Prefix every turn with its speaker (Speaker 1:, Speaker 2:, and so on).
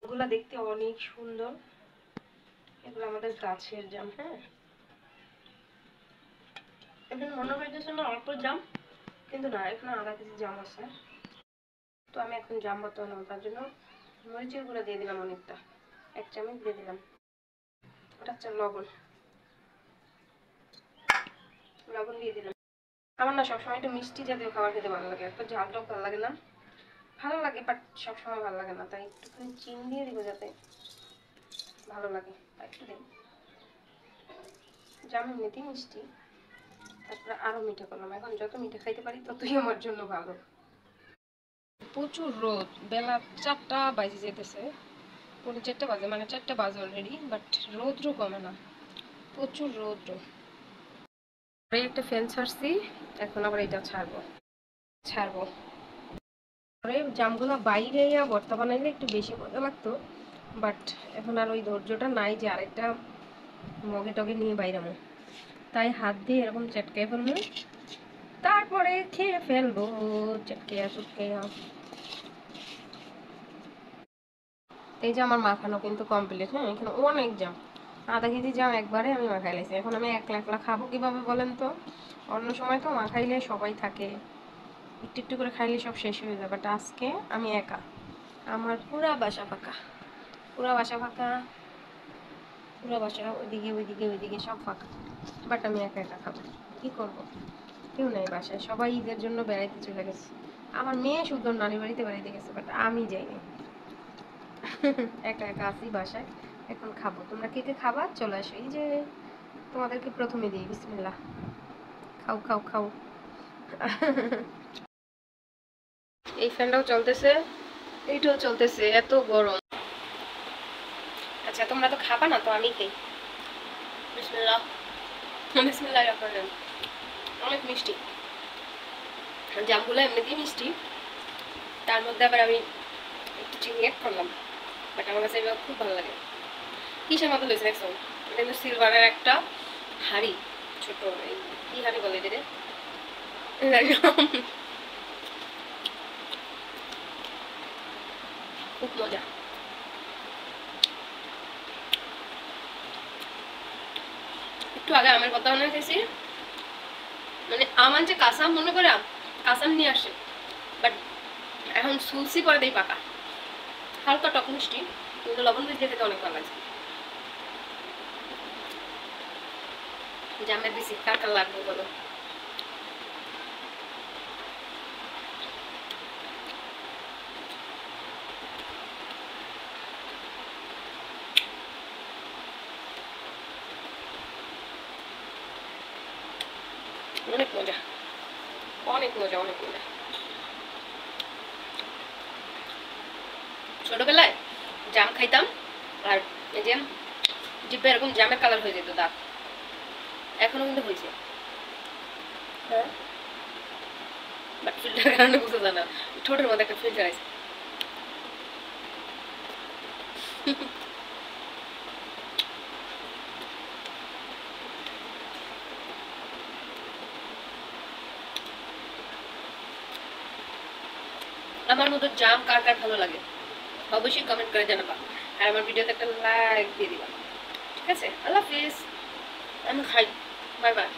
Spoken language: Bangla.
Speaker 1: এগুলা দেখতে অনেক সুন্দর, এগুলো আমাদের গাছের জাম। হ্যাঁ, এখানে মনে হইতেছে না অল্প জাম, কিন্তু না, এখানে আধা কেজি জাম আছে। তো আমি এখন জাম বানাবো, তার জন্য মরিচের গুঁড়া দিয়ে দিলাম অনেকটা, 1 চামচ দিয়ে দিলাম। ওটা হচ্ছে লবণ, লবণ দিয়ে দিলাম। আমার না সবসময় একটু মিষ্টি জাতীয় খাবার খেতে ভালো লাগে, একটু ঝালটাও ভালো লাগে না, ভালো লাগে বাট সবসময় ভালো লাগে না, তাই একটুখানি চিনি দিয়ে দিব যাতে ভালো লাগে, একটু দিই। জাম এমনিতেই মিষ্টি, তারপরে আরো মিঠা করলাম। এখন যত মিঠা খাইতে পারি ততই আমার জন্য ভালো। প্রচুর রোদ, বেলা 4টা বাজে যেতেছে, 4:45 বাজে, মানে 4টা বাজে অলরেডি, বাট রোদ্র কমে না, প্রচুর রোদ্র। একটা ফ্যান ছাড়ছি, এখন আবার এটা ছাড়বো। জামগুলো বাইরে ভর্তা বানাইলে একটু বেশি মজা লাগতো, বাট এখন আর ওই ধৈর্যটা নাই যে আরেকটা মগে টগে নিয়ে বাইরামো, তাই হাত দিয়ে এরকম চটকে ফেলবো, তারপরে খেয়ে ফেলবো চটকে চটকে। এই যে আমার মাখানো কিন্তু কমপ্লিট। হ্যাঁ, এখানে অনেক জাম, আধা কেজি জাম একবারে আমি মাখাই লাইছি। এখন আমি একলা একলা খাবো কিভাবে বলেন তো? অন্য সময় তো মাখাইলে সবাই থাকে, একটু একটু করে খাইলে সব শেষ হয়ে যাবে, বাট আজকে আমি একা, আমার পুরা বাসা ফাঁকা, পুরা বাসা ফাঁকা, পুরা বাসা ওইদিকে সব ফাঁকা, বাট আমি একা একা খাবো, কি করবো? কেউ নেই বাসায়, সবাই ঈদের জন্য বেড়াইতে চলে গেছে। আমার মেয়ে শুধু নানি বাড়িতে বেড়াইতে গেছে, বাট আমি যাইনি। একা একা আছি বাসায়, এখন খাবো। তোমরা কে কে খাবা চলে আসো, এই যে তোমাদেরকে প্রথমে দিই, বিসমিল্লাহ, খাও খাও খাও। এই ফ্যানটাও চলতেছে, এইটাও চলতেছে, এত গরম। আচ্ছা, তোমরা তো খাবা না, তো আমি খাই। বিসমিল্লাহ, বিসমিল্লাহ রাখবেন। অনেক মিষ্টি, জামগুলো এমনিতেই মিষ্টি, তার মধ্যে আবার আমি একটু চিনি অ্যাড করলাম, বাট আমার কাছে এগুলো খুব ভালো লাগে। কিসের মতো হয়েছে দেখছো? এটা কিন্তু সিলভারের একটা হাড়ি, ছোট, এই কি হাড়ি বলে এটা? খুব মজা। একটু আগে আমের কথা মনে হয়েছি, মানে আমার যে কাঁচাম মনে করে কাঁচাম নিয়ে আসে, বাট এখন সুলসি করে দেই পাকা, হালকা টক মিষ্টি, কিন্তু লবণ দিয়ে খেতে অনেক ভালো লাগছে। জামের বেশি কার কার লাগবে বলো? অনেক মজা, অনেক মজা, অনেক মজা। ছোটবেলায় জাম খাইতাম, আর এই যে জিভে এরকম জামের কালার হয়ে যেত দাঁত, এখনো কিন্তু হয়েছে। হ্যাঁ, বাট ফিল্টার কারণে বুঝতে যায় না, ঠোঁটের মধ্যে একটা ফিল্টার আছে। আমার মতো জাম কার কার ভালো লাগে অবশ্যই কমেন্ট করে জানাবা, আর আমার ভিডিওতে একটা লাইক দিয়ে দিবা। ঠিক আছে, আল্লাহ হাফিজ, আমি খাই, বাই বাই।